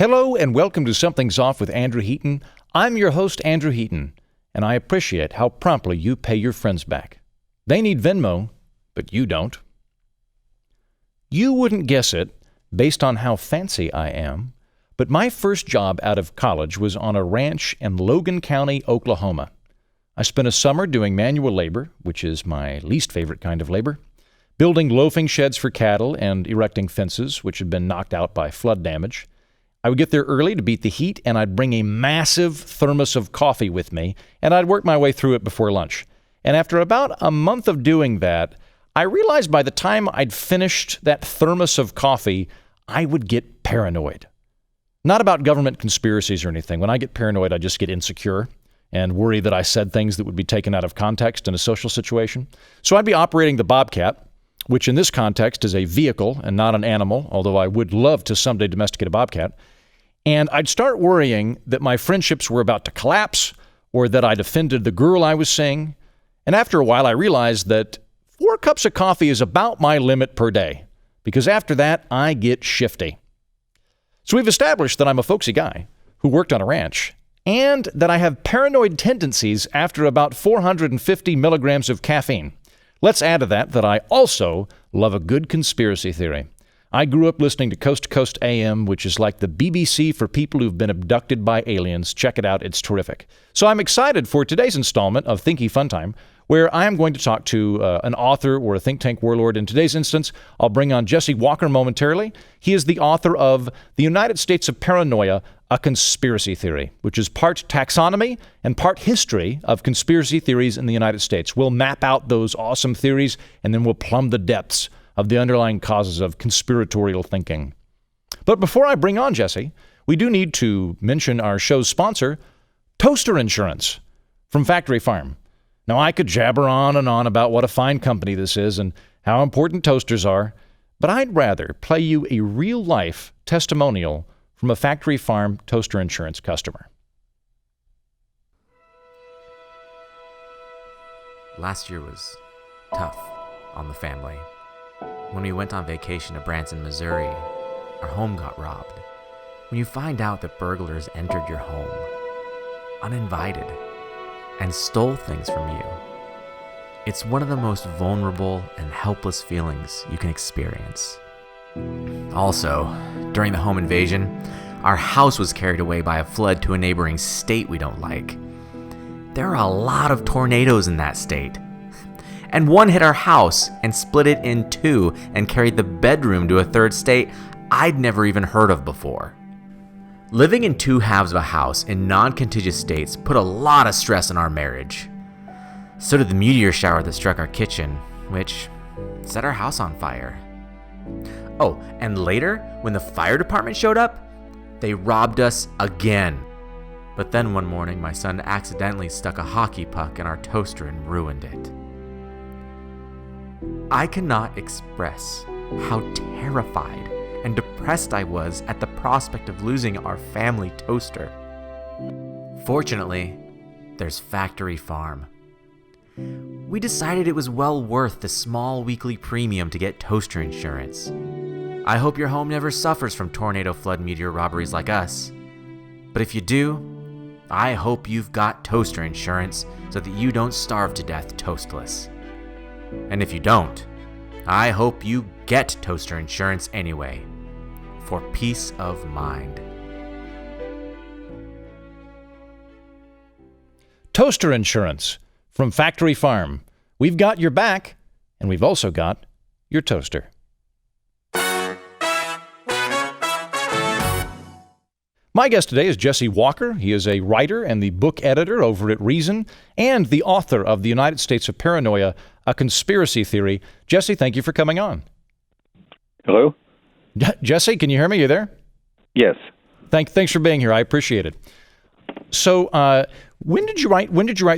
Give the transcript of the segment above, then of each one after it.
Hello and welcome to Something's Off with Andrew Heaton. I'm your host, Andrew Heaton, and I appreciate how promptly you pay your friends back. They need Venmo, but you don't. You wouldn't guess it based on how fancy I am, but my first job out of college was on a ranch in Logan County, Oklahoma. I spent a summer doing manual labor, which is my least favorite kind of labor, building loafing sheds for cattle and erecting fences, which had been knocked out by flood damage. I would get there early to beat the heat, and I'd bring a massive thermos of coffee with me, and I'd work my way through it before lunch. And after about a month of doing that, I realized by the time I'd finished that thermos of coffee, I would get paranoid. Not about government conspiracies or anything. When I get paranoid, I just get insecure and worry that I said things that would be taken out of context in a social situation. So I'd be operating the Bobcat, which in this context is a vehicle and not an animal, although I would love to someday domesticate a Bobcat. And I'd start worrying that my friendships were about to collapse or that I'd offended the girl I was seeing. And after a while, I realized that 4 cups of coffee is about my limit per day, because after that, I get shifty. So we've established that I'm a folksy guy who worked on a ranch and that I have paranoid tendencies after about 450 milligrams of caffeine. Let's add to that I also love a good conspiracy theory. I grew up listening to Coast to Coast AM, which is like the BBC for people who've been abducted by aliens. Check it out. It's terrific. So I'm excited for today's installment of Thinky Fun Time, where I am going to talk to an author or a think tank warlord. In today's instance, I'll bring on Jesse Walker momentarily. He is the author of The United States of Paranoia, a Conspiracy Theory, which is part taxonomy and part history of conspiracy theories in the United States. We'll map out those awesome theories, and then we'll plumb the depths of the underlying causes of conspiratorial thinking. But before I bring on Jesse, we do need to mention our show's sponsor, Toaster Insurance from Factory Farm. Now, I could jabber on and on about what a fine company this is and how important toasters are, but I'd rather play you a real-life testimonial from a Factory Farm Toaster Insurance customer. Last year was tough on the family. When we went on vacation to Branson, Missouri, our home got robbed. When you find out that burglars entered your home, uninvited, and stole things from you, it's one of the most vulnerable and helpless feelings you can experience. Also, during the home invasion, our house was carried away by a flood to a neighboring state we don't like. There are a lot of tornadoes in that state. And one hit our house and split it in 2 and carried the bedroom to a third state I'd never even heard of before. Living in 2 halves of a house in non-contiguous states put a lot of stress on our marriage. So did the meteor shower that struck our kitchen, which set our house on fire. Oh, and later, when the fire department showed up, they robbed us again. But then one morning, my son accidentally stuck a hockey puck in our toaster and ruined it. I cannot express how terrified and depressed I was at the prospect of losing our family toaster. Fortunately, there's Factory Farm. We decided it was well worth the small weekly premium to get toaster insurance. I hope your home never suffers from tornado, flood, meteor robberies like us. But if you do, I hope you've got toaster insurance so that you don't starve to death toastless. And if you don't, I hope you get toaster insurance anyway, for peace of mind. Toaster Insurance from Factory Farm. We've got your back, and we've also got your toaster. My guest today is Jesse Walker. He is a writer and the book editor over at Reason and the author of The United States of Paranoia, a Conspiracy Theory. Jesse, thank you for coming on. Hello? Jesse, can you hear me? You there? Yes. Thanks for being here. I appreciate it. So, when did you write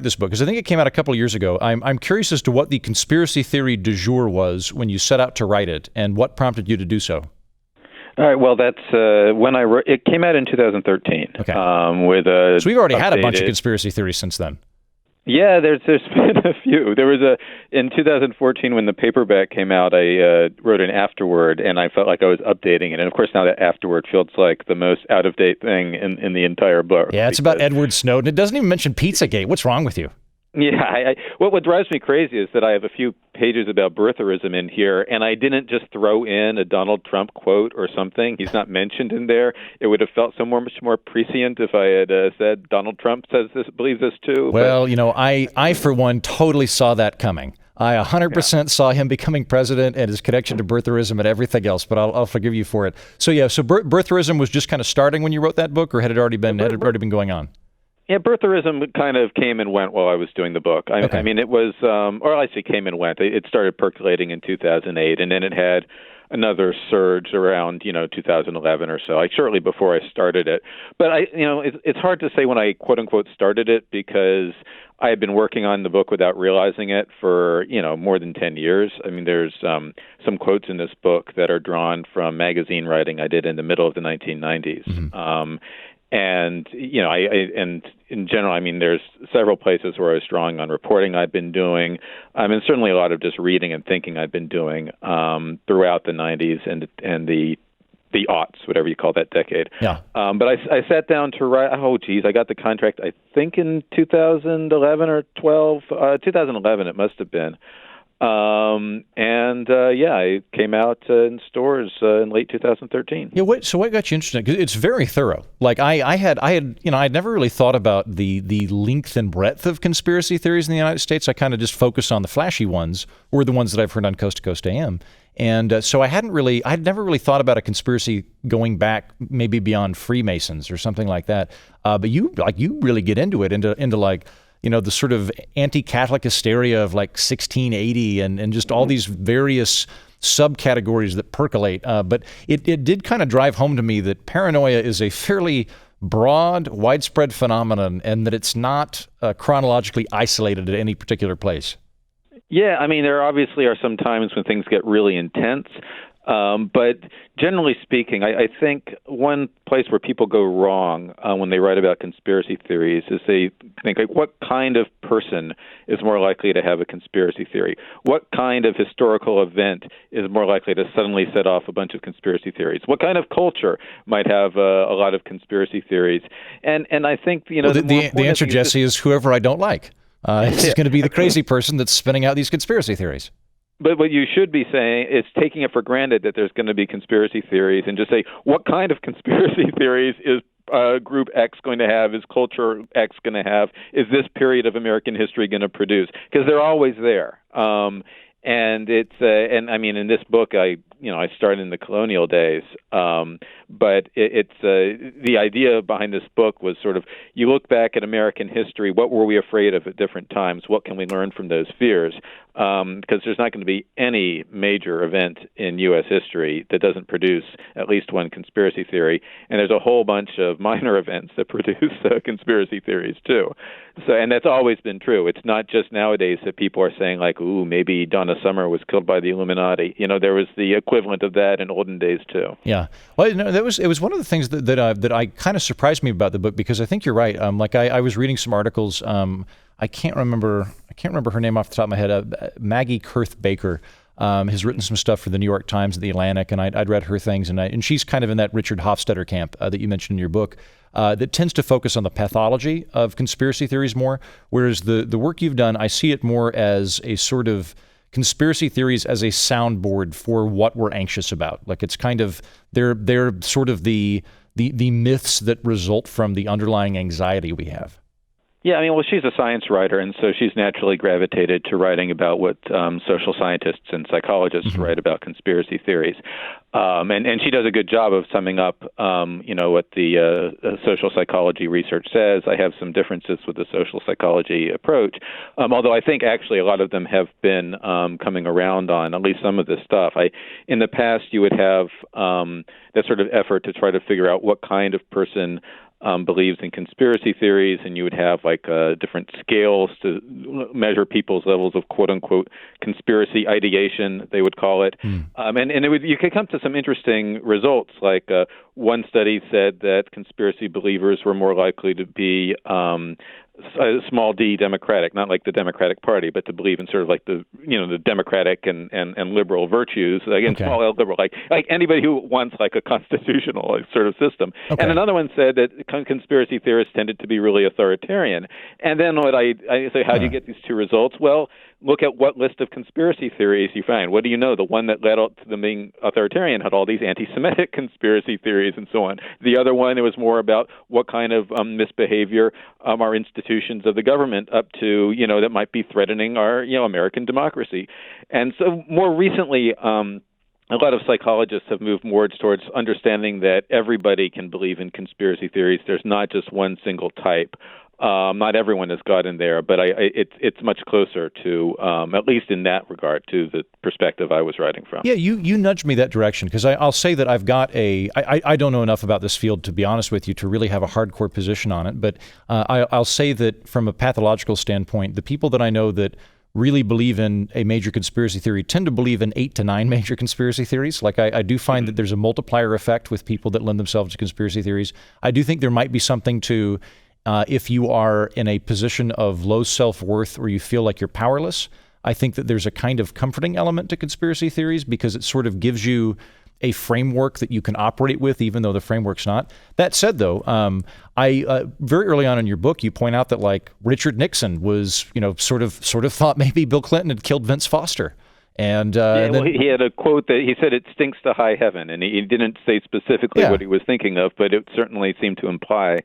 this book? Because I think it came out a couple of years ago. I'm curious as to what the conspiracy theory du jour was when you set out to write it, and what prompted you to do so. All right. Well, that's when I wrote. It came out in 2013. Okay. With a so we've already had a bunch of conspiracy theories since then. Yeah, there's been a few. There was in 2014 when the paperback came out, I wrote an afterword, and I felt like I was updating it. And of course, now that afterword feels like the most out of date thing in the entire book. Yeah, it's about Edward Snowden. It doesn't even mention Pizzagate. What's wrong with you? Yeah, what drives me crazy is that I have a few pages about birtherism in here, and I didn't just throw in a Donald Trump quote or something. He's not mentioned in there. It would have felt much more prescient if I had said Donald Trump believes this too. Well, I for one totally saw that coming. I 100% saw him becoming president and his connection to birtherism and everything else, but I'll forgive you for it. So yeah, so birtherism was just kind of starting when you wrote that book, or had it already been going on? Yeah, birtherism kind of came and went while I was doing the book. I mean, it was, or I say came and went. It started percolating in 2008, and then it had another surge around, 2011 or so, shortly before I started it. But it's hard to say when I quote unquote started it, because I had been working on the book without realizing it for, more than 10 years. I mean, there's some quotes in this book that are drawn from magazine writing I did in the middle of the 1990s. Mm-hmm. And, and in general, I mean, there's several places where I was drawing on reporting I've been doing, and certainly a lot of just reading and thinking I've been doing throughout the 90s and the aughts, whatever you call that decade. Yeah. But I sat down to write, I got the contract, I think in 2011 or 12, 2011 it must have been. It came out in stores in late 2013. Yeah. So what got you interested? Because it's very thorough. Like I'd never really thought about the length and breadth of conspiracy theories in the United States. I kind of just focused on the flashy ones, or the ones that I've heard on Coast to Coast AM. And so I'd never really thought about a conspiracy going back maybe beyond Freemasons or something like that. But you really get into it, into like, the sort of anti-Catholic hysteria of like 1680 and just all these various subcategories that percolate. But it did kind of drive home to me that paranoia is a fairly broad, widespread phenomenon, and that it's not chronologically isolated at any particular place. Yeah, I mean, there obviously are some times when things get really intense. But generally speaking, I think one place where people go wrong when they write about conspiracy theories is they think, like, what kind of person is more likely to have a conspiracy theory? What kind of historical event is more likely to suddenly set off a bunch of conspiracy theories? What kind of culture might have a lot of conspiracy theories? And I think, the answer, Jesse, is whoever I don't like. It's going to be the crazy person that's spinning out these conspiracy theories. But what you should be saying is taking it for granted that there's going to be conspiracy theories, and just say, what kind of conspiracy theories is group X going to have, is culture X going to have, is this period of American history going to produce? Because they're always there. And it's and I mean, in this book, I started in the colonial days, but it's the idea behind this book was sort of, you look back at American history, what were we afraid of at different times? What can we learn from those fears? Because there's not going to be any major event in U.S. history that doesn't produce at least one conspiracy theory, and there's a whole bunch of minor events that produce conspiracy theories too. So, and that's always been true. It's not just nowadays that people are saying, like, ooh, maybe Donna Summer was killed by the Illuminati. There was the equivalent of that in olden days too. Yeah. Well, it was one of the things that I kind of surprised me about the book, because I think you're right. I was reading some articles. I can't remember her name off the top of my head. Maggie Kurth Baker has written some stuff for the New York Times and the Atlantic, and I'd read her things, and she's kind of in that Richard Hofstadter camp that you mentioned in your book, that tends to focus on the pathology of conspiracy theories more, whereas the work you've done, I see it more as a sort of conspiracy theories as a soundboard for what we're anxious about. Like, it's kind of they're sort of the myths that result from the underlying anxiety we have. Yeah, I mean, well, she's a science writer, and so she's naturally gravitated to writing about what social scientists and psychologists write about conspiracy theories. And she does a good job of summing up, what the social psychology research says. I have some differences with the social psychology approach, although I think actually a lot of them have been coming around on at least some of this stuff. In the past, you would have that sort of effort to try to figure out what kind of person believes in conspiracy theories, and you would have different scales to measure people's levels of quote-unquote conspiracy ideation, they would call it. You could come to some interesting results. Like one study said that conspiracy believers were more likely to be small d democratic, not like the Democratic Party, but to believe in sort of like the democratic and liberal virtues, again, small L liberal, like anybody who wants like a constitutional sort of system. Okay. And another one said that conspiracy theorists tended to be really authoritarian. And then what I say, how do you get these two results? Well, look at what list of conspiracy theories you find. What do you know? The one that led up to them being authoritarian had all these anti-Semitic conspiracy theories and so on. The other one, it was more about what kind of misbehavior are institutions of the government up to, that might be threatening our, American democracy. And so more recently, a lot of psychologists have moved more towards understanding that everybody can believe in conspiracy theories. There's not just one single type. Not everyone has gotten there, but it's much closer to, at least in that regard, to the perspective I was writing from. Yeah, you nudged me that direction, because I'll say that I've got I don't know enough about this field, to be honest with you, to really have a hardcore position on it, but I'll say that from a pathological standpoint, the people that I know that really believe in a major conspiracy theory tend to believe in 8 to 9 major conspiracy theories. Like I do find that there's a multiplier effect with people that lend themselves to conspiracy theories. I do think there might be something to if you are in a position of low self-worth or you feel like you're powerless. I think that there's a kind of comforting element to conspiracy theories because it sort of gives you a framework that you can operate with, even though the framework's not. That said, though, I very early on in your book, you point out that like Richard Nixon was, sort of thought maybe Bill Clinton had killed Vince Foster. And then he had a quote that he said, "It stinks to high heaven," and he didn't say specifically what he was thinking of, but it certainly seemed to imply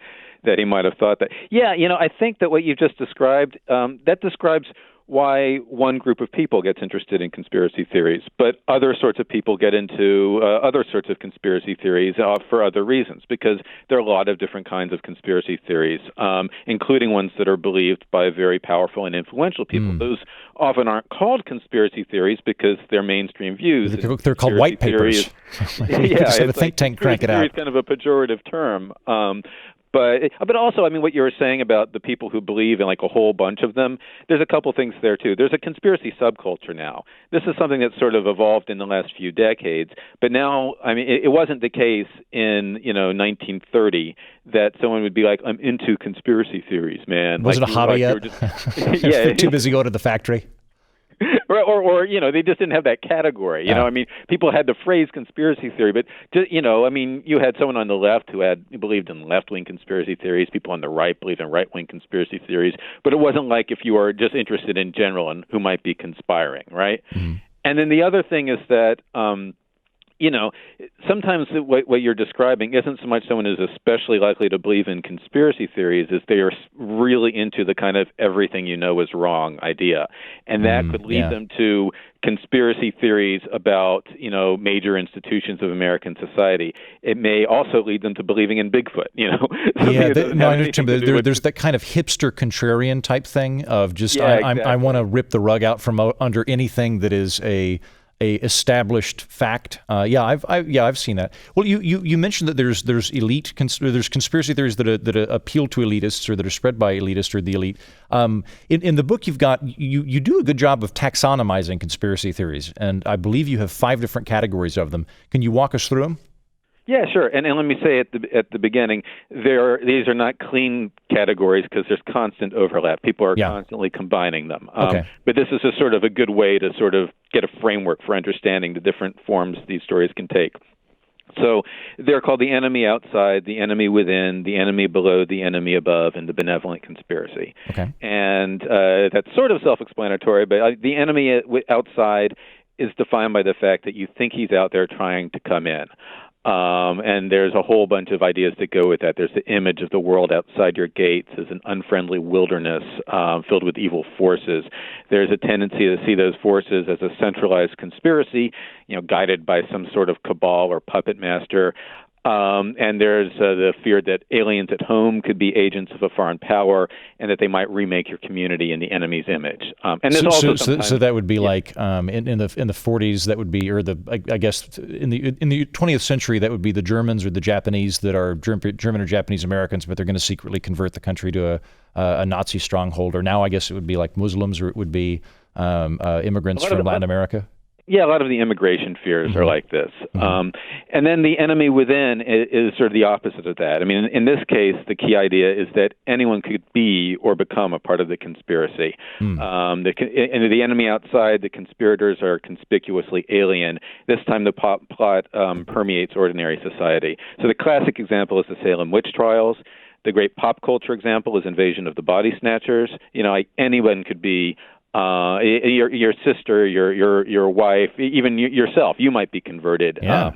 that he might have thought that. Yeah, I think that what you've just described, that describes why one group of people gets interested in conspiracy theories, but other sorts of people get into other sorts of conspiracy theories for other reasons, because there are a lot of different kinds of conspiracy theories, including ones that are believed by very powerful and influential people. Those often aren't called conspiracy theories because they're mainstream views. They're called white papers. Yeah, have a think tank crank it out. It's kind of a pejorative term. But also, what you were saying about the people who believe in like a whole bunch of them, there's a couple things there too. There's a conspiracy subculture now. This is something that's sort of evolved in the last few decades. But now, it wasn't the case in 1930 that someone would be like, "I'm into conspiracy theories, man." Was it a hobby yet? Yeah, too busy going to the factory. Or they just didn't have that category. People had the phrase conspiracy theory, but you had someone on the left who believed in left-wing conspiracy theories. People on the right believed in right-wing conspiracy theories. But it wasn't like if you were just interested in general and who might be conspiring, right? Mm-hmm. And then the other thing is that sometimes what you're describing isn't so much someone who's especially likely to believe in conspiracy theories as they are really into the kind of everything is wrong idea. And that could lead them to conspiracy theories about, major institutions of American society. It may also lead them to believing in Bigfoot, there's that kind of hipster contrarian type thing of just, exactly. I want to rip the rug out from under anything that is a established fact. I've seen that. Well, you mentioned that there's conspiracy theories that appeal to elitists or that are spread by elitists or the elite. In the book, you do a good job of taxonomizing conspiracy theories, and I believe you have 5 different categories of them. Can you walk us through them? Yeah, sure. And let me say at the beginning, these are not clean categories because there's constant overlap. People are constantly combining them. But this is a sort of a good way to sort of get a framework for understanding the different forms these stories can take. So they're called the enemy outside, the enemy within, the enemy below, the enemy above, and the benevolent conspiracy. Okay. And that's sort of self-explanatory, but the enemy outside is defined by the fact that you think he's out there trying to come in. And there's a whole bunch of ideas that go with that. There's the image of the world outside your gates as an unfriendly wilderness filled with evil forces. There's a tendency to see those forces as a centralized conspiracy, guided by some sort of cabal or puppet master. And there's the fear that aliens at home could be agents of a foreign power and that they might remake your community in the enemy's image. And there's so that would be like in the 40s, that would be, or I guess in the 20th century, that would be the Germans or the Japanese that are German or Japanese Americans, but they're going to secretly convert the country to a Nazi stronghold. Or now I guess it would be like Muslims, or it would be immigrants from Latin America. Yeah, a lot of the immigration fears are like this. And then the enemy within is sort of the opposite of that. I mean, in this case, the key idea is that anyone could be or become a part of the conspiracy. And the enemy outside, the conspirators are conspicuously alien. This time the plot permeates ordinary society. So the classic example is the Salem witch trials. The great pop culture example is Invasion of the Body Snatchers. Anyone could be your sister, your wife, even yourself. You might be converted. Yeah.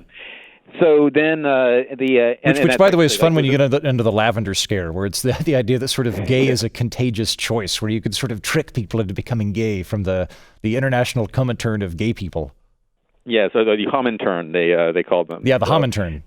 So then which by the way is fun when you get into the lavender scare, where it's the idea that sort of gay is a contagious choice, where you could sort of trick people into becoming gay from the international Comintern of gay people. Yeah, so the Comintern they called them. Yeah, the Comintern.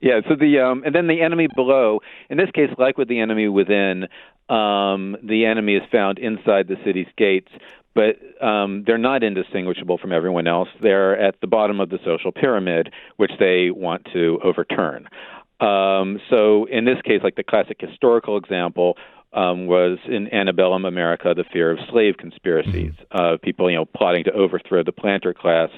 Yeah, so and then the enemy below, in this case, like with the enemy within, the enemy is found inside the city's gates, but they're not indistinguishable from everyone else. They're at the bottom of the social pyramid, which they want to overturn. So in this case, like the classic historical example, was in antebellum America, the fear of slave conspiracies, people, plotting to overthrow the planter class.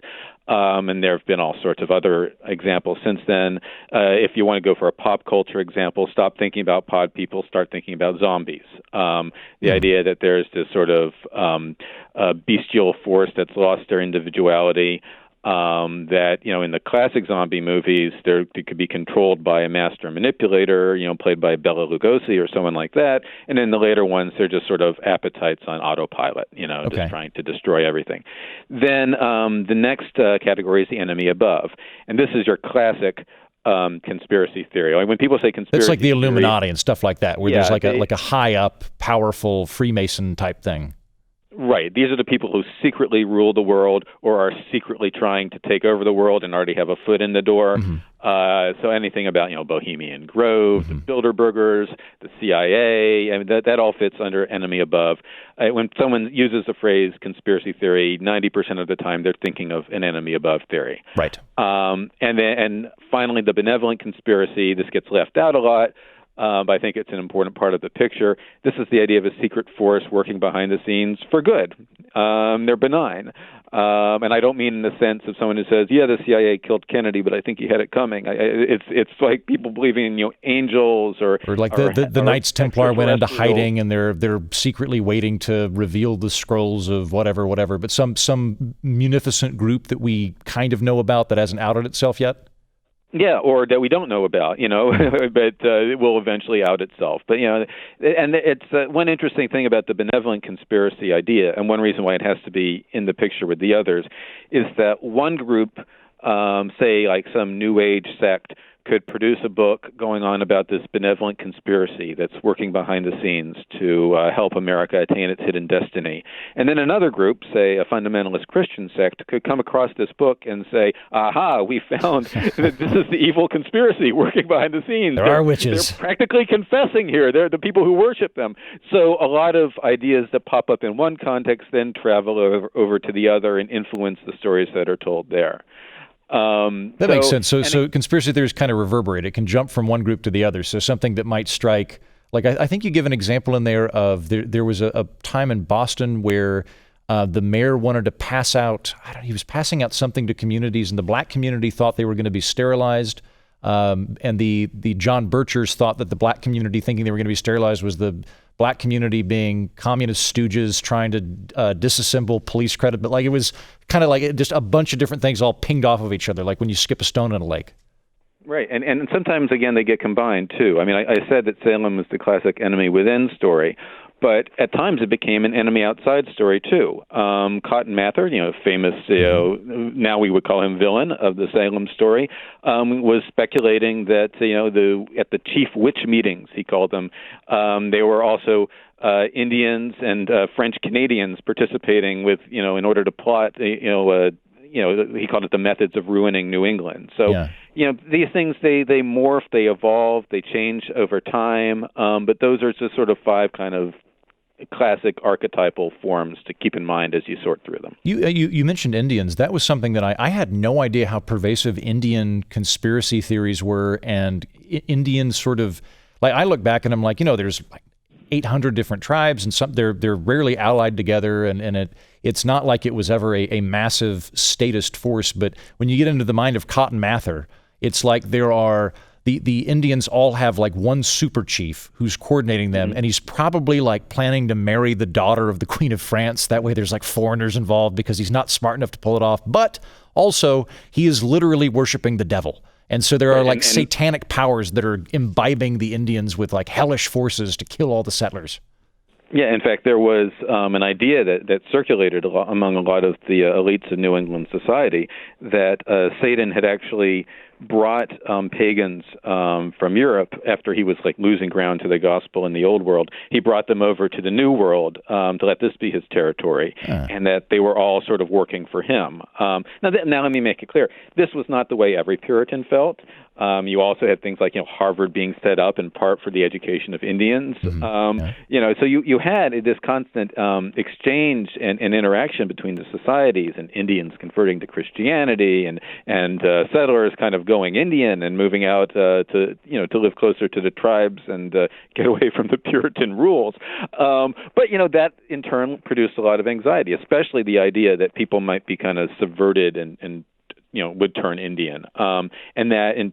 And there have been all sorts of other examples since then. If you want to go for a pop culture example, stop thinking about pod people, start thinking about zombies. The idea that there's this sort of bestial force that's lost their individuality, that, in the classic zombie movies, they could be controlled by a master manipulator, played by Bela Lugosi or someone like that. And in the later ones, they're just sort of appetites on autopilot, just trying to destroy everything. Then the next category is the enemy above. And this is your classic conspiracy theory. Like when people say conspiracy it's like the Illuminati theory, and stuff like that, where there's like a high up, powerful Freemason type thing. Right. These are the people who secretly rule the world or are secretly trying to take over the world and already have a foot in the door. So anything about, Bohemian Grove, the Bilderbergers, the CIA, I mean, that all fits under enemy above. When someone uses the phrase conspiracy theory, 90% of the time they're thinking of an enemy above theory. Right. And finally, the benevolent conspiracy. This gets left out a lot. But I think it's an important part of the picture. This is the idea of a secret force working behind the scenes for good. They're benign. And I don't mean in the sense of someone who says, yeah, the CIA killed Kennedy, but I think he had it coming. It's like people believing in angels or like the Knights Templar went into hiding and they're secretly waiting to reveal the scrolls of whatever. But some munificent group that we kind of know about that hasn't outed itself yet. Yeah, or that we don't know about, but it will eventually out itself. But, and it's one interesting thing about the benevolent conspiracy idea, and one reason why it has to be in the picture with the others, is that one group, say like some New Age sect, could produce a book going on about this benevolent conspiracy that's working behind the scenes to help America attain its hidden destiny. And then another group, say a fundamentalist Christian sect, could come across this book and say, aha, we found that this is the evil conspiracy working behind the scenes. There are witches. They're practically confessing here. They're the people who worship them. So a lot of ideas that pop up in one context then travel over to the other and influence the stories that are told there. That makes sense. So conspiracy theories kind of reverberate. It can jump from one group to the other. So something that might strike, like I think you give an example in there of there was a time in Boston where the mayor wanted to pass out, he was passing out something to communities, and the black community thought they were going to be sterilized. And the John Birchers thought that the black community thinking they were going to be sterilized was the black community being communist stooges trying to disassemble police credit. But like it was kind of like just a bunch of different things all pinged off of each other, like when you skip a stone in a lake. Right, and sometimes, again, they get combined, too. I mean, I said that Salem was the classic enemy within story, but at times it became an enemy outside story, too. Cotton Mather, famous, now we would call him villain of the Salem story, was speculating that, at the chief witch meetings, he called them, they were also Indians and French Canadians participating with, in order to plot, he called it the methods of ruining New England. So, these things, they morph, they evolve, they change over time, but those are just sort of five kind of classic archetypal forms to keep in mind as you sort through them. You mentioned Indians. That was something that I had no idea how pervasive Indian conspiracy theories were, and Indian sort of, like I look back and I'm like, there's like 800 different tribes, and they're rarely allied together, and it's not like it was ever a massive statist force. But when you get into the mind of Cotton Mather, it's like there are the Indians all have like one super chief who's coordinating them, and he's probably like planning to marry the daughter of the Queen of France. That way there's like foreigners involved because he's not smart enough to pull it off. But also he is literally worshiping the devil. And so there are like satanic powers that are imbibing the Indians with like hellish forces to kill all the settlers. Yeah, in fact, there was an idea that circulated among a lot of the elites of New England society that Satan had actually brought pagans from Europe after he was like losing ground to the gospel in the old world. He brought them over to the new world to let this be his territory, and that they were all sort of working for him. Now let me make it clear: this was not the way every Puritan felt. You also had things like Harvard being set up in part for the education of Indians. So you had this constant exchange and exchange between the societies, and Indians converting to Christianity, and settlers kind of going Indian and moving out to live closer to the tribes and get away from the Puritan rules. But that in turn produced a lot of anxiety, especially the idea that people might be kind of subverted and would turn Indian, and that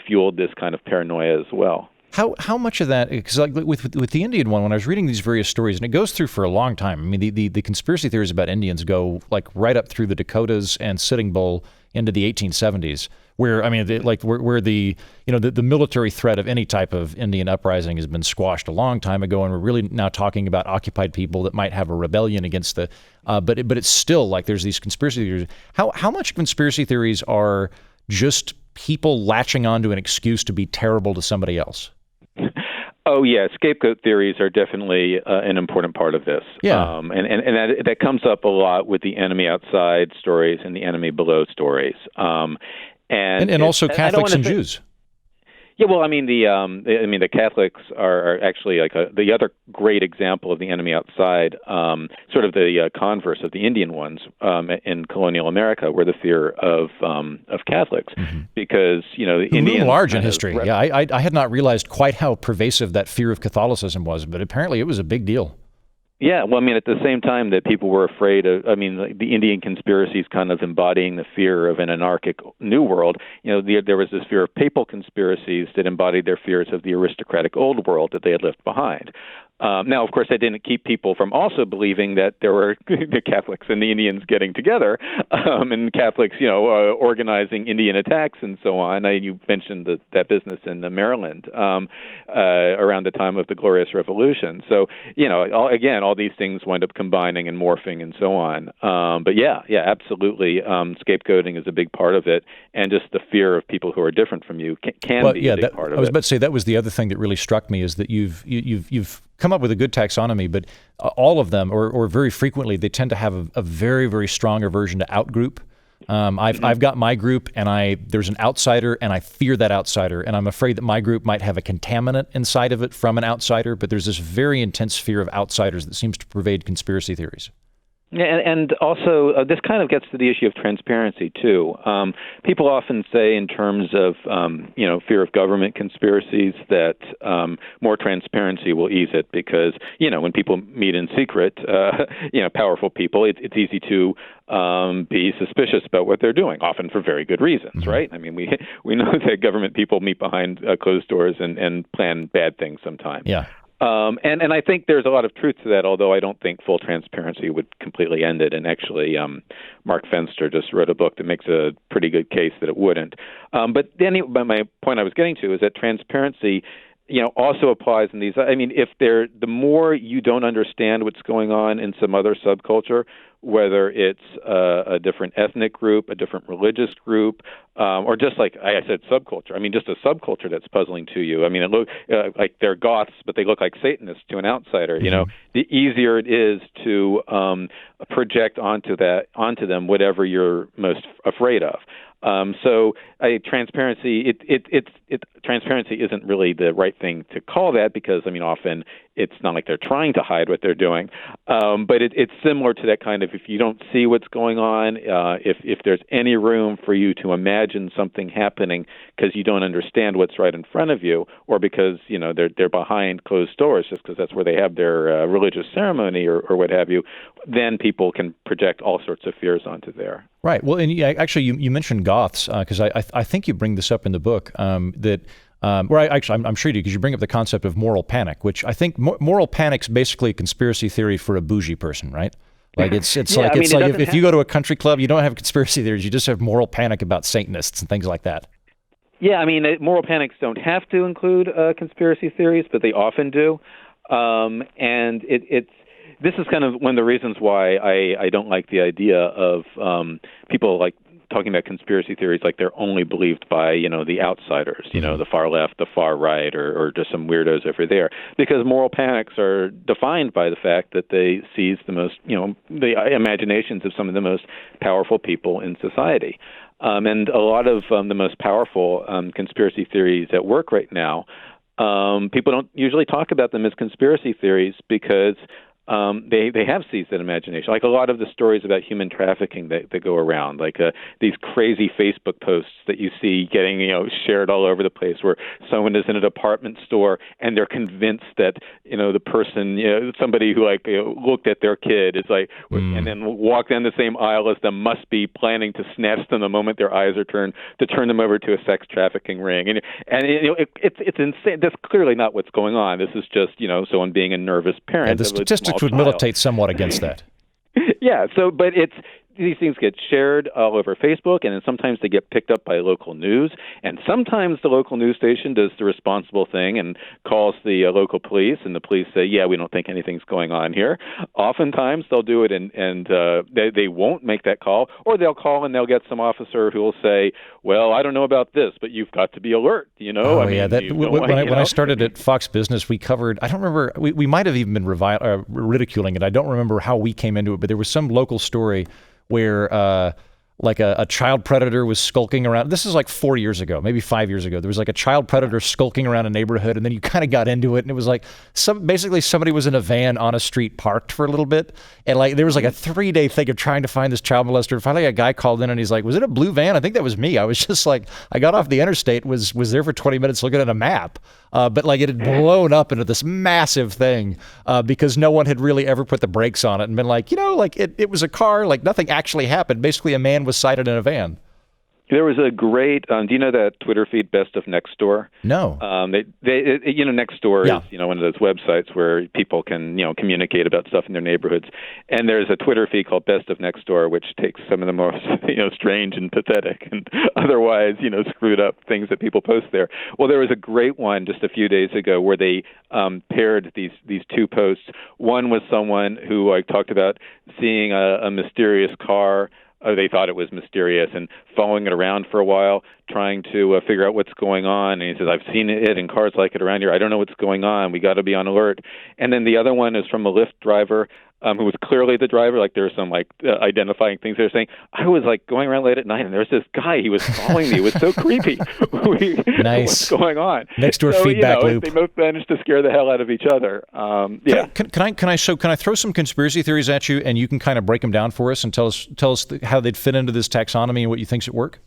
fueled this kind of paranoia as well. How much of that? Because like with the Indian one, when I was reading these various stories, and it goes through for a long time. I mean, the conspiracy theories about Indians go like right up through the Dakotas and Sitting Bull into the 1870s, where where the military threat of any type of Indian uprising has been squashed a long time ago, and we're really now talking about occupied people that might have a rebellion against the. But it's still like there's these conspiracy theories. How much conspiracy theories are just people latching onto an excuse to be terrible to somebody else? Oh, yeah. Scapegoat theories are definitely an important part of this. Yeah. And that comes up a lot with the enemy outside stories and the enemy below stories. And also Catholics and Jews. Yeah, well, the Catholics are actually like the other great example of the enemy outside, sort of the converse of the Indian ones in colonial America, were the fear of Catholics, because the Indians large in history. Yeah, I had not realized quite how pervasive that fear of Catholicism was, but apparently it was a big deal. Yeah, well, at the same time that people were afraid of, the Indian conspiracies kind of embodying the fear of an anarchic new world, there was this fear of papal conspiracies that embodied their fears of the aristocratic old world that they had left behind. Now, of course, that didn't keep people from also believing that there were the Catholics and the Indians getting together, and Catholics, organizing Indian attacks and so on. You mentioned that business in Maryland around the time of the Glorious Revolution. So, all these things wind up combining and morphing and so on. But yeah, absolutely. Scapegoating is a big part of it, and just the fear of people who are different from you can be a big part of it. I was about to say that was the other thing that really struck me, is that you've come up with a good taxonomy, but all of them, or very frequently, they tend to have a very, very strong aversion to outgroup. I've got my group, and there's an outsider, and I fear that outsider, and I'm afraid that my group might have a contaminant inside of it from an outsider, but there's this very intense fear of outsiders that seems to pervade conspiracy theories. Yeah, and also this kind of gets to the issue of transparency too. People often say, in terms of fear of government conspiracies, that more transparency will ease it, because when people meet in secret, powerful people, it's easy to be suspicious about what they're doing, often for very good reasons, right? We know that government people meet behind closed doors and plan bad things sometimes. Yeah. And I think there's a lot of truth to that, although I don't think full transparency would completely end it. And actually, Mark Fenster just wrote a book that makes a pretty good case that it wouldn't. But my point I was getting to is that transparency, also applies in these. The more you don't understand what's going on in some other subculture, whether it's a different ethnic group, a different religious group, or just like I said, subculture. Just a subculture that's puzzling to you. It look like they're goths, but they look like Satanists to an outsider. The easier it is to project onto them whatever you're most afraid of. So transparency, transparency isn't really the right thing to call that, because often it's not like they're trying to hide what they're doing. But it's similar to that kind of, if you don't see what's going on, if there's any room for you to imagine something happening because you don't understand what's right in front of you, or because they're behind closed doors just because that's where they have their religious ceremony or what have you, then people can project all sorts of fears onto there. Right. Well, and actually, you mentioned Goths because I think you bring this up in the book that. I'm sure you do, because you bring up the concept of moral panic, which I think moral panic's basically a conspiracy theory for a bougie person, right? Like it's like if you go to a country club, you don't have conspiracy theories, you just have moral panic about Satanists and things like that. Yeah, I mean, moral panics don't have to include conspiracy theories, but they often do, and this is kind of one of the reasons why I don't like the idea of people like talking about conspiracy theories like they're only believed by, the outsiders, the far left, the far right, or just some weirdos over there. Because moral panics are defined by the fact that they seize the most, the imaginations of some of the most powerful people in society. And a lot of the most powerful conspiracy theories at work right now, people don't usually talk about them as conspiracy theories because they have seized that imagination. Like a lot of the stories about human trafficking that go around, like these crazy Facebook posts that you see getting shared all over the place, where someone is in a department store and they're convinced that the person, somebody who looked at their kid is and then walked down the same aisle as them, must be planning to snatch them the moment their eyes are turned, to turn them over to a sex trafficking ring. And it's insane. That's clearly not what's going on. This is just someone being a nervous parent. Yeah, the statistics would militate somewhat against that. Yeah, but these things get shared all over Facebook, and then sometimes they get picked up by local news, and sometimes the local news station does the responsible thing and calls the local police, and the police say, yeah, we don't think anything's going on here. Oftentimes they'll do it and they won't make that call, or they'll call and they'll get some officer who will say, well, I don't know about this, but you've got to be alert, When I started at Fox Business, we covered, I don't remember, we might have even been ridiculing it. I don't remember how we came into it, but there was some local story where a child predator was skulking around. This is like 4 years ago, maybe 5 years ago. There was like a child predator skulking around a neighborhood, and then you kind of got into it, and it was like basically somebody was in a van on a street parked for a little bit, and there was like a 3-day thing of trying to find this child molester. And finally, a guy called in, and he's like, "Was it a blue van?" I think that was me. I was just like, I got off the interstate, was there for 20 minutes looking at a map, but it had blown up into this massive thing because no one had really ever put the brakes on it and been like, it was a car, nothing actually happened. Basically, a man was sighted in a van. There was a great. Do you know that Twitter feed, Best of Next Door? No. Next Door is one of those websites where people can communicate about stuff in their neighborhoods. And there's a Twitter feed called Best of Next Door, which takes some of the most strange and pathetic and otherwise screwed up things that people post there. Well, there was a great one just a few days ago where they paired these two posts. One was someone who talked about seeing a mysterious car. They thought it was mysterious and following it around for a while, trying to figure out what's going on. And he says, I've seen it in cars like it around here. I don't know what's going on. We got to be on alert. And then the other one is from a Lyft driver who was clearly the driver. There were some identifying things they were saying. I was going around late at night, and there was this guy. He was following me. It was so creepy. Nice. What's going on? Next door feedback loop. They both managed to scare the hell out of each other. Yeah. Can I throw some conspiracy theories at you, and you can kind of break them down for us and tell us how they'd fit into this taxonomy and what you think's at work?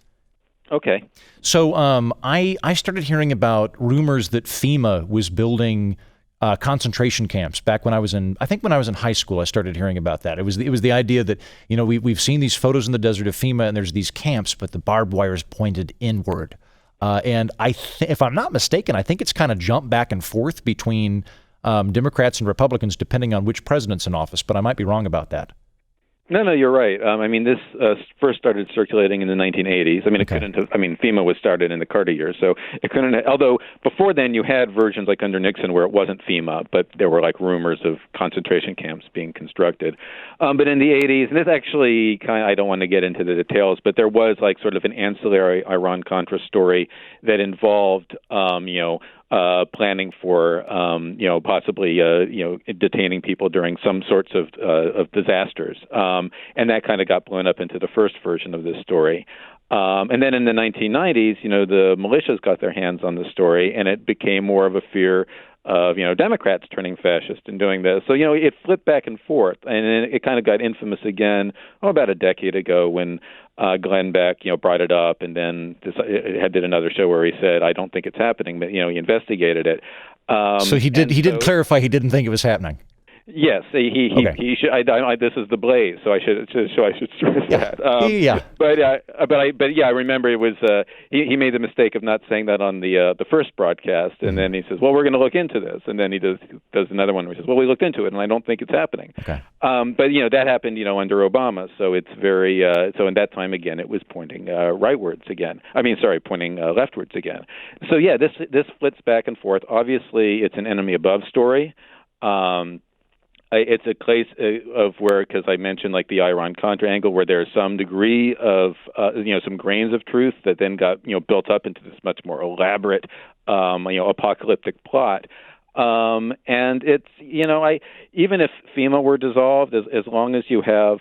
Okay. So I started hearing about rumors that FEMA was building concentration camps back when I was in high school. I started hearing about that. It was the idea that we've seen these photos in the desert of FEMA, and there's these camps, but the barbed wire is pointed inward. And if I'm not mistaken, I think it's kind of jumped back and forth between Democrats and Republicans depending on which president's in office. But I might be wrong about that. No, you're right. This first started circulating in the 1980s. It couldn't have. FEMA was started in the Carter years, so it couldn't. Although before then, you had versions like under Nixon where it wasn't FEMA, but there were rumors of concentration camps being constructed. But in the 80s, and this actually I don't want to get into the details, but there was sort of an ancillary Iran-Contra story that involved planning for possibly detaining people during some sorts of disasters, and that kind of got blown up into the first version of this story. And then in the 1990s, the militias got their hands on the story, and it became more of a fear of Democrats turning fascist and doing this. So it flipped back and forth, and then it kind of got infamous again about a decade ago when Glenn Beck brought it up, and then did another show where he said, I don't think it's happening, but he investigated it. So he did clarify he didn't think it was happening. Yes, he should. This is the Blaze, so I should stress that. I remember it was he made the mistake of not saying that on the first broadcast, and then he says, "Well, we're going to look into this," and then he does another one where he says, "Well, we looked into it, and I don't think it's happening." Okay. But that happened under Obama, so it's very so in that time again it was pointing rightwards again. Pointing leftwards again. So this flits back and forth. Obviously, it's an enemy above story. It's a case of where, because I mentioned like the Iran-Contra angle, where there's some degree of, some grains of truth that then got, built up into this much more elaborate, apocalyptic plot. And it's, even if FEMA were dissolved, as long as you have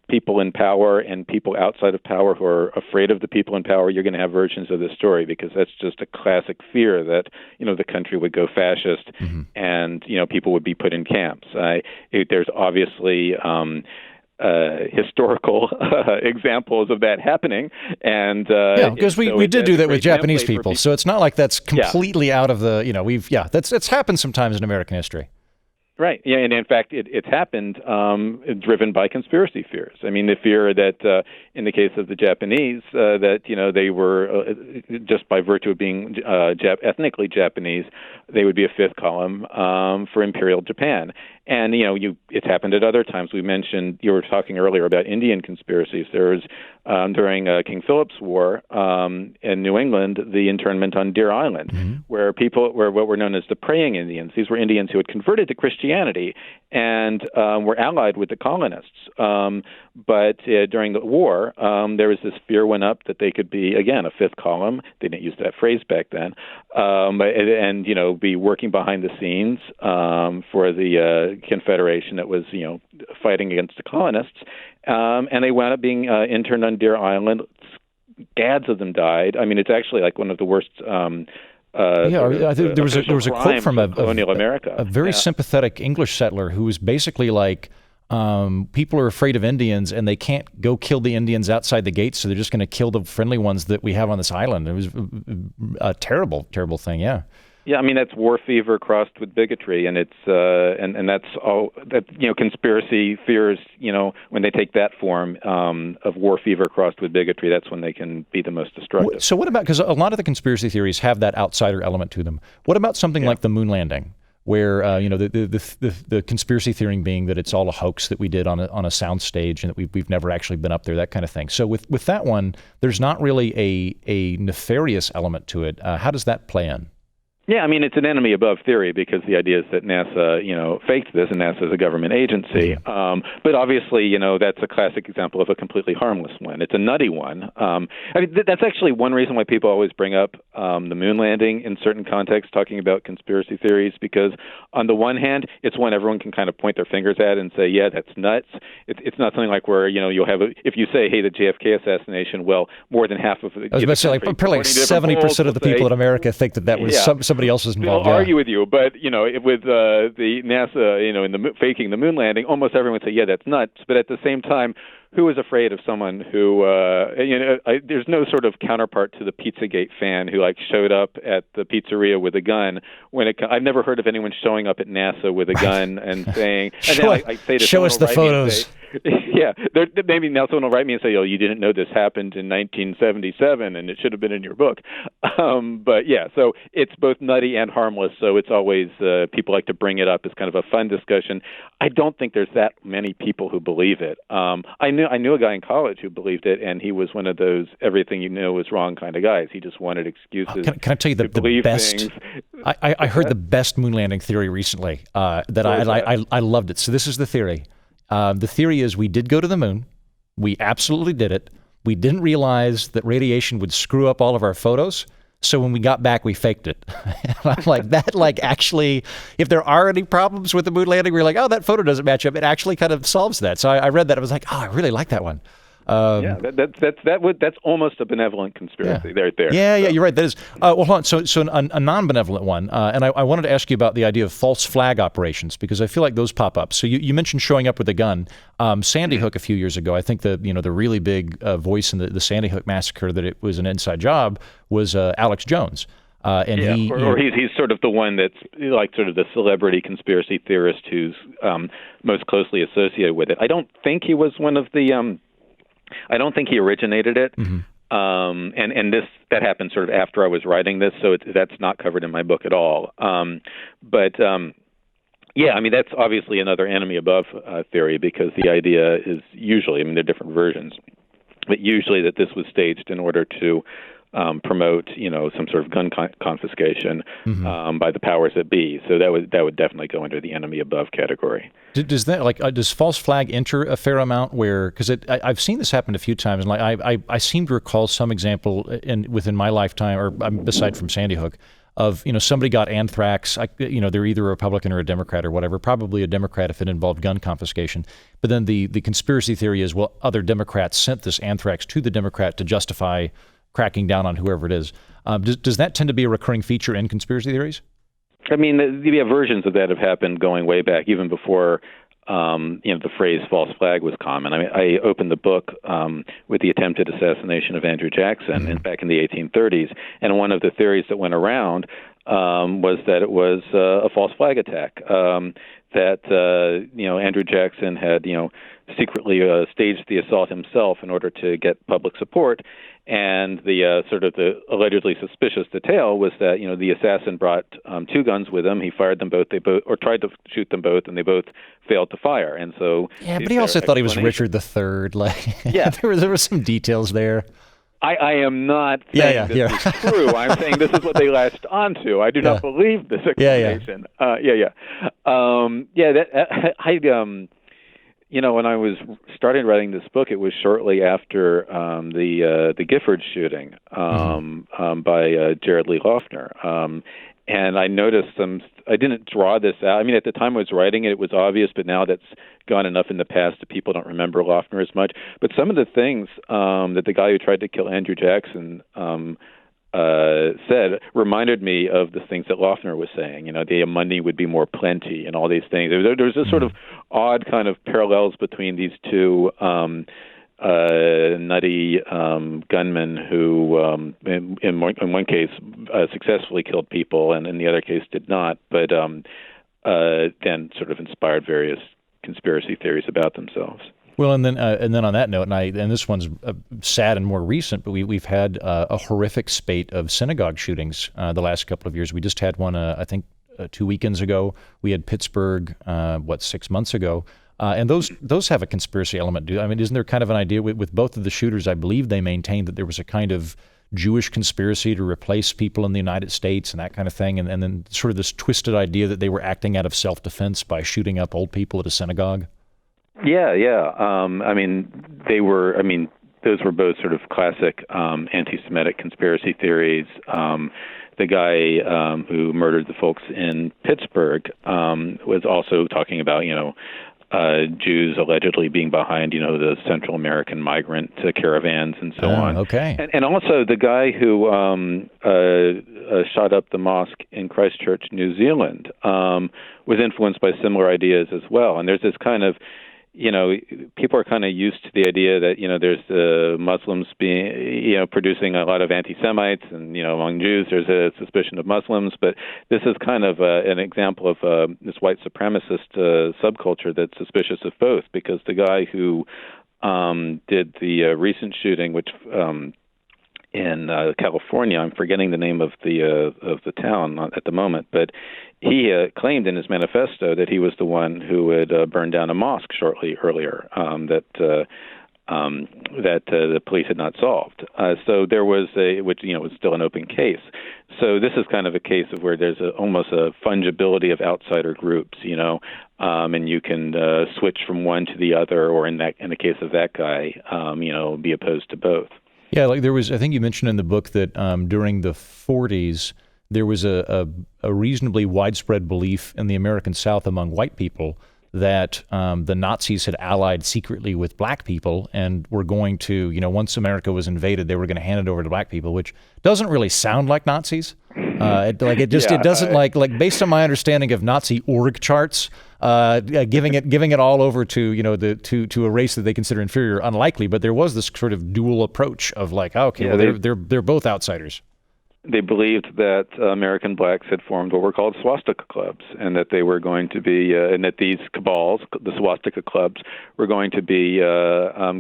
people in power and people outside of power who are afraid of the people in power, you're going to have versions of this story, because that's just a classic fear that, the country would go fascist and, people would be put in camps. There's obviously historical examples of that happening, and because we did do that with Japanese people, so it's not like that's completely out of the it's happened sometimes in American history. Right. Yeah, and in fact, it's happened driven by conspiracy fears. I mean, the fear that in the case of the Japanese, that they were just by virtue of being ethnically Japanese, they would be a fifth column for Imperial Japan. And it's happened at other times. We mentioned, you were talking earlier about Indian conspiracies. There was during King Philip's War in New England, the internment on Deer Island, where people were what were known as the praying Indians. These were Indians who had converted to Christianity and were allied with the colonists. But during the war, there was this fear went up that they could be, again, a fifth column. They didn't use that phrase back then. And be working behind the scenes for the Confederation that was, fighting against the colonists. And they wound up being interned on Deer Island. Scads of them died. I mean, it's actually like one of the worst. I think there was a quote from colonial America. A very sympathetic English settler who was basically like, people are afraid of Indians and they can't go kill the Indians outside the gates, so they're just going to kill the friendly ones that we have on this island. It was a terrible, terrible thing. Yeah. Yeah, I mean, that's war fever crossed with bigotry, and it's and that's all that conspiracy fears. When they take that form of war fever crossed with bigotry, that's when they can be the most destructive. So what about, because a lot of the conspiracy theories have that outsider element to them. What about something like the moon landing, where the conspiracy theory being that it's all a hoax that we did on a sound stage and that we've never actually been up there, that kind of thing. So with that one, there's not really a nefarious element to it. How does that play in? Yeah, I mean, it's an enemy above theory, because the idea is that NASA, faked this, and NASA is a government agency. But obviously, that's a classic example of a completely harmless one. It's a nutty one. I mean, that's actually one reason why people always bring up the moon landing in certain contexts, talking about conspiracy theories, because on the one hand, it's one everyone can kind of point their fingers at and say, yeah, that's nuts. It's not something like where, you'll have if you say, hey, the JFK assassination, well, more more than half of the I was about to say, apparently 70% of the people in America think that was somebody else is involved. They'll argue with you, but with the NASA, in the faking the moon landing, almost everyone would say, yeah, that's nuts. But at the same time, who is afraid of someone who, there's no sort of counterpart to the Pizzagate fan who showed up at the pizzeria with a gun. I've never heard of anyone showing up at NASA with a gun and saying, and then I say to show us the photos. Yeah, maybe now someone will write me and say, "Oh, you didn't know this happened in 1977, and it should have been in your book." But yeah, so it's both nutty and harmless. So it's always people like to bring it up as kind of a fun discussion. I don't think there's that many people who believe it. I knew a guy in college who believed it, and he was one of those everything you know is wrong kind of guys. He just wanted excuses. Can I tell you the best? I heard the best moon landing theory recently. I loved it. So this is the theory. The theory is we did go to the moon. We absolutely did it. We didn't realize that radiation would screw up all of our photos. So when we got back, we faked it. And I'm like, actually, if there are any problems with the moon landing, we're like, oh, that photo doesn't match up. It actually kind of solves that. So I read that. I was like, oh, I really like that one. That's almost a benevolent conspiracy right there. Yeah, you're right. That is. Well, hold on. So a non-benevolent one, and I wanted to ask you about the idea of false flag operations, because I feel like those pop up. So you mentioned showing up with a gun. Sandy Hook a few years ago, I think the really big voice in the Sandy Hook massacre, that it was an inside job, was Alex Jones. He's sort of the one that's like sort of the celebrity conspiracy theorist who's most closely associated with it. I don't think he was one of the. I don't think he originated it. Mm-hmm. And that happened sort of after I was writing this, so that's not covered in my book at all. Yeah, I mean, that's obviously another enemy above theory, because the idea is usually, I mean, there are different versions, but usually that this was staged in order to promote, some sort of gun confiscation by the powers that be. So that would definitely go under the enemy above category. Does that does false flag enter a fair amount? Because I've seen this happen a few times, and I seem to recall some example within my lifetime, or aside from Sandy Hook, of somebody got anthrax. They're either a Republican or a Democrat or whatever. Probably a Democrat if it involved gun confiscation. But then the conspiracy theory is, well, other Democrats sent this anthrax to the Democrat to justify cracking down on whoever it is. Does that tend to be a recurring feature in conspiracy theories? I mean, the versions of that have happened going way back, even before the phrase "false flag" was common. I mean, I opened the book with the attempted assassination of Andrew Jackson back in the 1830s, and one of the theories that went around was that it was a false flag attack. That Andrew Jackson had secretly staged the assault himself in order to get public support. And the allegedly suspicious detail was that the assassin brought two guns with him. He fired them both. They both, or tried to shoot them both, and they both failed to fire. And so, but he also thought he was Richard III. There were some details there. I am not saying this is true. I'm saying this is what they latched onto. I do not believe this explanation. When I was starting writing this book, it was shortly after the Gifford shooting by Jared Lee Loughner. And I noticed I didn't draw this out. I mean, at the time I was writing it, it was obvious, but now that's gone enough in the past that people don't remember Loughner as much. But some of the things that the guy who tried to kill Andrew Jackson said reminded me of the things that Loughner was saying. The money would be more plenty and all these things. There's this sort of odd kind of parallels between these two nutty gunmen who, in one case, successfully killed people, and in the other case did not, but then sort of inspired various conspiracy theories about themselves. Well, and then on that note, and this one's sad and more recent, but we've had a horrific spate of synagogue shootings the last couple of years. We just had one, I think, 2 weekends ago. We had Pittsburgh, 6 months ago. And those have a conspiracy element. I mean, isn't there kind of an idea with both of the shooters? I believe they maintained that there was a kind of Jewish conspiracy to replace people in the United States and that kind of thing, and then sort of this twisted idea that they were acting out of self-defense by shooting up old people at a synagogue. Yeah. I mean, those were both sort of classic anti-Semitic conspiracy theories. The guy who murdered the folks in Pittsburgh was also talking about, Jews allegedly being behind, the Central American migrant caravans and so on. Okay. And also the guy who shot up the mosque in Christchurch, New Zealand, was influenced by similar ideas as well. And there's this kind of, people are kind of used to the idea that, there's the Muslims being, producing a lot of anti-Semites, and, among Jews there's a suspicion of Muslims. But this is kind of an example of this white supremacist subculture that's suspicious of both, because the guy who did the recent shooting, which in California, I'm forgetting the name of the town at the moment, but he claimed in his manifesto that he was the one who had burned down a mosque shortly earlier that the police had not solved. So there was which was still an open case. So this is kind of a case of where there's almost a fungibility of outsider groups, and you can switch from one to the other, or in the case of that guy, be opposed to both. Yeah, like there was, I think you mentioned in the book that during the 40s, there was a reasonably widespread belief in the American South among white people that the Nazis had allied secretly with black people and were going to, once America was invaded, they were going to hand it over to black people, which doesn't really sound like Nazis. It doesn't based on my understanding of Nazi org charts, giving it all over to to a race that they consider inferior, unlikely. But there was this sort of dual approach of they're both outsiders. They believed that American blacks had formed what were called swastika clubs, and that they were going to be, and that these cabals, the swastika clubs, were going to be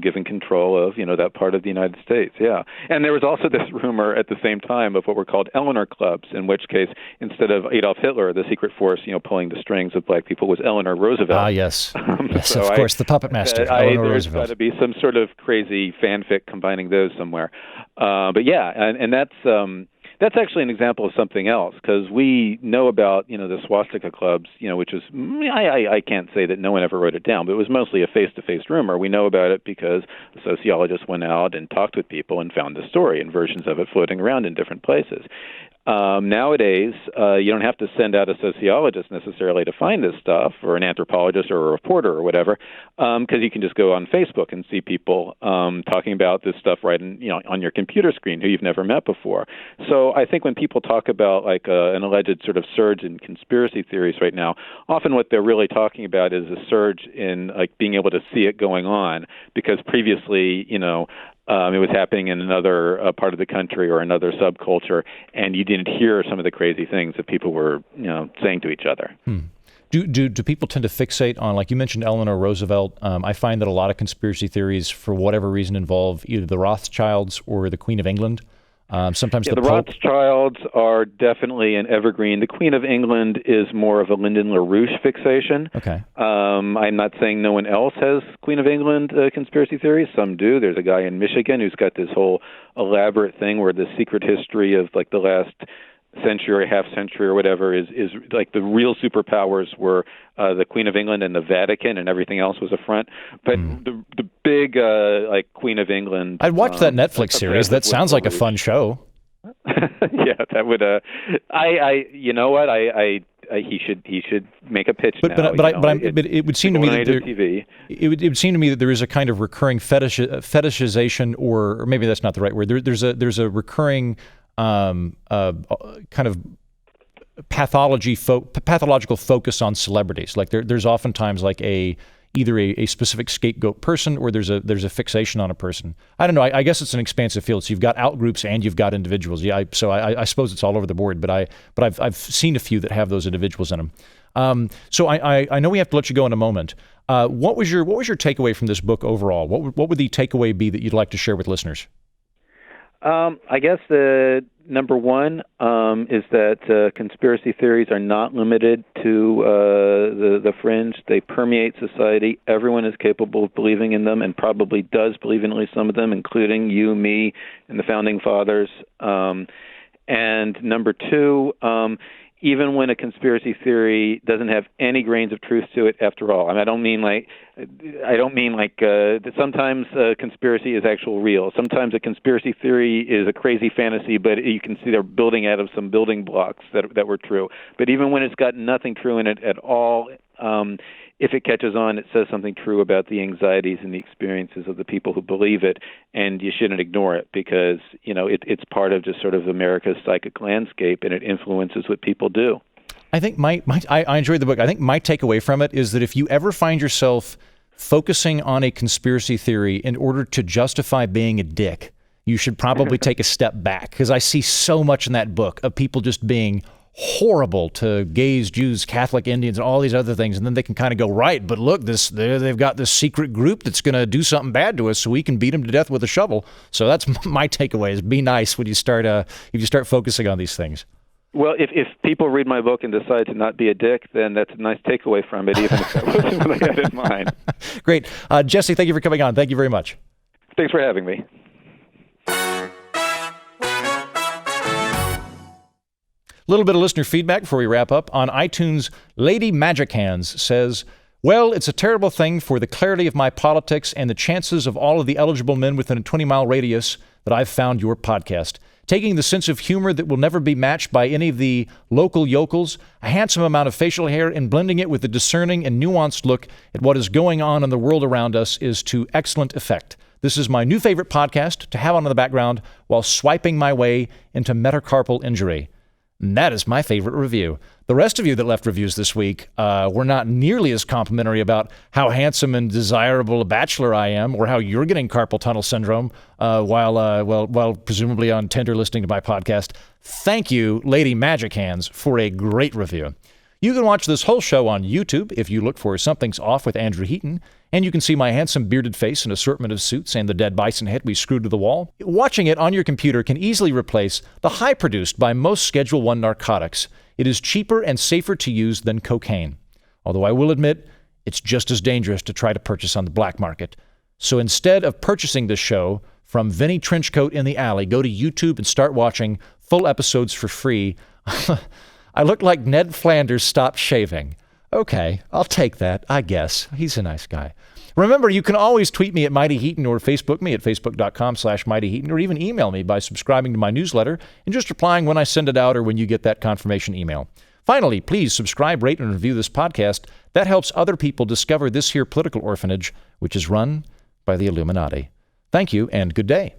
given control of, that part of the United States. Yeah, and there was also this rumor at the same time of what were called Eleanor clubs, in which case, instead of Adolf Hitler, the secret force, pulling the strings of black people, was Eleanor Roosevelt. Ah, yes, yes, of course, the puppet master, Eleanor there's Roosevelt. Got to be some sort of crazy fanfic combining those somewhere. But yeah, and that's actually an example of something else, because we know about, the swastika clubs, which is, I can't say that no one ever wrote it down, but it was mostly a face-to-face rumor. We know about it because a sociologist went out and talked with people and found the story and versions of it floating around in different places. Nowadays, you don't have to send out a sociologist necessarily to find this stuff, or an anthropologist or a reporter or whatever, because you can just go on Facebook and see people talking about this stuff right on your computer screen who you've never met before. So I think when people talk about an alleged sort of surge in conspiracy theories right now, often what they're really talking about is a surge in being able to see it going on, because previously, it was happening in another part of the country or another subculture, and you didn't hear some of the crazy things that people were, saying to each other. Do people tend to fixate on, like you mentioned, Eleanor Roosevelt? I find that a lot of conspiracy theories, for whatever reason, involve either the Rothschilds or the Queen of England. Sometimes the Pope. Rothschilds are definitely an evergreen. The Queen of England is more of a Lyndon LaRouche fixation. Okay. I'm not saying no one else has Queen of England conspiracy theories. Some do. There's a guy in Michigan who's got this whole elaborate thing where the secret history of the last century or half century or whatever is the real superpowers were the Queen of England and the Vatican, and everything else was a front. But the big Queen of England. I'd watch that Netflix series. That sounds like a fun show. Yeah, that would. You know what? He should make a pitch. But it would seem to me that it would seem to me that there is a kind of recurring fetishization, or maybe that's not the right word. There's a recurring kind of pathological focus on celebrities. Like there's oftentimes either a specific scapegoat person, or there's a fixation on a person. I don't know. I guess it's an expansive field. So you've got out groups and you've got individuals. Yeah. I suppose it's all over the board. But I've seen a few that have those individuals in them. So I know we have to let you go in a moment. What was your takeaway from this book overall? What would the takeaway be that you'd like to share with listeners? I guess the number one is that conspiracy theories are not limited to the fringe. They permeate society. Everyone is capable of believing in them, and probably does believe in at least some of them, including you, me, and the Founding Fathers. And number two, even when a conspiracy theory doesn't have any grains of truth to it, after all. I don't mean sometimes a conspiracy is actual real. Sometimes a conspiracy theory is a crazy fantasy, but you can see they're building out of some building blocks that were true. But even when it's got nothing true in it at all, if it catches on, it says something true about the anxieties and the experiences of the people who believe it, and you shouldn't ignore it, because it's part of just sort of America's psychic landscape, and it influences what people do. I think I enjoyed the book. I think my takeaway from it is that if you ever find yourself focusing on a conspiracy theory in order to justify being a dick, you should probably take a step back, because I see so much in that book of people just being horrible to gays, Jews, Catholic, Indians, and all these other things, and then they can kind of go, right, but look, they've got this secret group that's going to do something bad to us, so we can beat them to death with a shovel. So that's my takeaway: is be nice when you start focusing on these things. Well, if people read my book and decide to not be a dick, then that's a nice takeaway from it, even if that wasn't what I had in mind. Great. Jesse, thank you for coming on. Thank you very much. Thanks for having me. A little bit of listener feedback before we wrap up. On iTunes, Lady Magic Hands says, well, it's a terrible thing for the clarity of my politics and the chances of all of the eligible men within a 20-mile radius that I've found your podcast. taking the sense of humor that will never be matched by any of the local yokels, a handsome amount of facial hair, and blending it with a discerning and nuanced look at what is going on in the world around us is to excellent effect. This is my new favorite podcast to have on in the background while swiping my way into metacarpal injury. And that is my favorite review. The rest of you that left reviews this week were not nearly as complimentary about how handsome and desirable a bachelor I am, or how you're getting carpal tunnel syndrome while presumably on Tinder listening to my podcast. Thank you, Lady Magic Hands, for a great review. You can watch this whole show on YouTube if you look for Something's Off with Andrew Heaton, and you can see my handsome bearded face and assortment of suits and the dead bison head we screwed to the wall. Watching it on your computer can easily replace the high produced by most Schedule I narcotics. It is cheaper and safer to use than cocaine. Although I will admit, it's just as dangerous to try to purchase on the black market. So instead of purchasing this show from Vinny Trenchcoat in the alley, go to YouTube and start watching full episodes for free. I look like Ned Flanders stopped shaving. Okay, I'll take that, I guess. He's a nice guy. Remember, you can always tweet me at Mighty Heaton or Facebook me at facebook.com/Mighty Heaton, or even email me by subscribing to my newsletter and just replying when I send it out or when you get that confirmation email. Finally, please subscribe, rate, and review this podcast. That helps other people discover this here political orphanage, which is run by the Illuminati. Thank you, and good day.